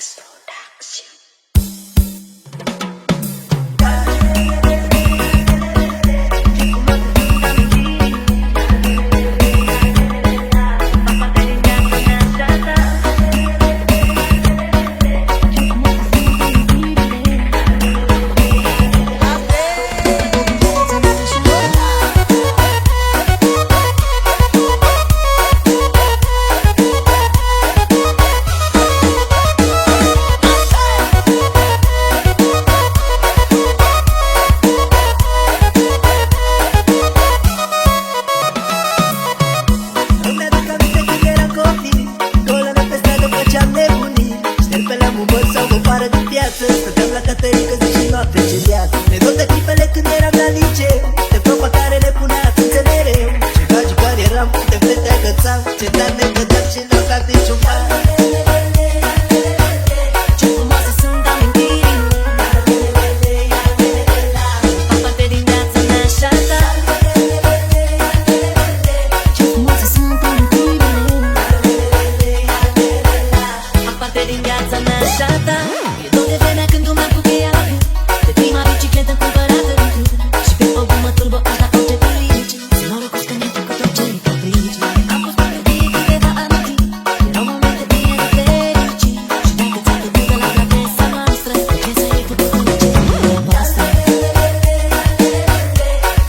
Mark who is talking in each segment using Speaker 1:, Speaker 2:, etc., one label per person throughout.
Speaker 1: Max Production.
Speaker 2: Stăteam la caterincă zi și noapte ce viață. Ne dor de clipele când eram la liceu, de proba care ne puneați în mereu. Ce gagiu care eram, de flete agățam, ce dar ne dădeam și n-am dat niciun ban.
Speaker 1: Ce frumoase sunt amintirile, fac parte din viața mea și a ta. Ce frumoase sunt amintirile, fac parte din viața mea și a ta. E dor de vremea când tu m-ai bucuiat la gând, de prima bicicletă cumpărată din Cluj, și pe o gumă turbo aș da orice pelice. Sunt norocos că mi-ai făcut orice caprici. Am fost pregătit câteva amintiri, erau momente bine de fericit. Și dacă ți-a plăcut de la adresa noastră, trebuie să iei cu totul ce e noastră.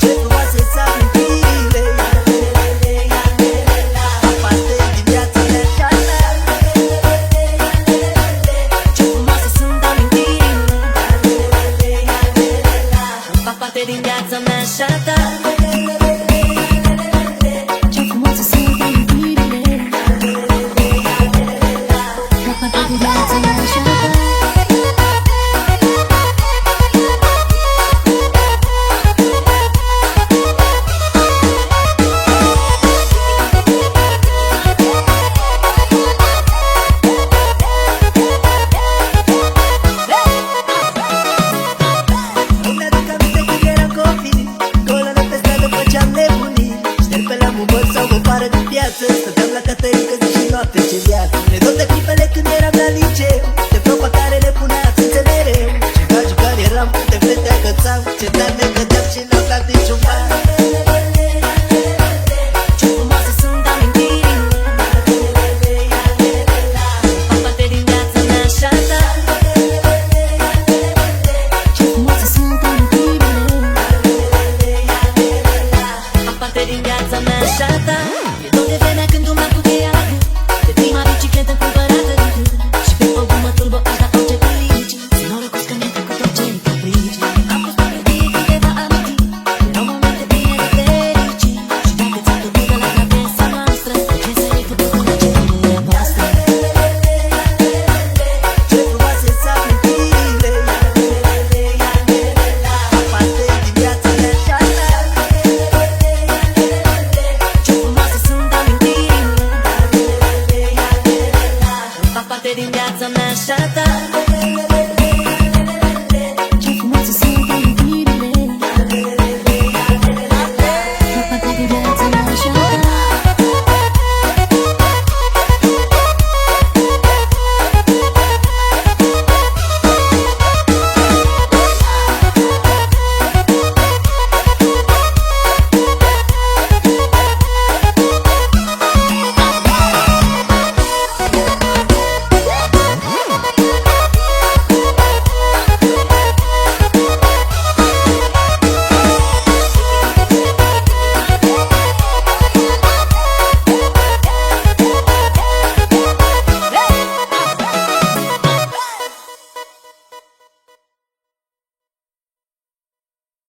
Speaker 2: Ce frumoase sunt amintirile, fac parte din viața mea și a ta.
Speaker 1: Ce frumoase sunt amintirile, fac parte din viața mea și a ta. Ce frumoase sunt amintirile, fac parte din viața mea și a ta.
Speaker 2: Îmi aduc aminte când eram copii, golele pe stradă făceam nebunii. Șterpele am un băl sau o pară din piață, stăteam la caterincă zi și noapte ce viață. Ne dor de clipele când eram la liceu, de proba care ne puneați în mereu. Ce gagiu care eram, de flete agățam, ce dar ne dădeam și n-am dat niciun ban.
Speaker 1: Ce frumoase sunt amintirile, fac parte din viața mea și a ta. Ce frumoase sunt amintirile, fac parte din viața mea și a ta. E dor de vremea când tu m-ai bucuiat la gând, de prima bicicletă cumpărată din Cluj, și pe o gumă turbo aș da orice pelice. Sunt norocos că mi-ai făcut orice caprici. Am fost pregătit câteva amintiri, erau momente bine de fericit. Și dacă ți-a plăcut de la adresa noastră, trebuie să iei cu totul ce e noastră.
Speaker 2: Ce frumoase sunt amintirile, fac parte din viața mea și a ta.
Speaker 1: Ce frumoase sunt amintirile, fac parte din viața mea și a ta.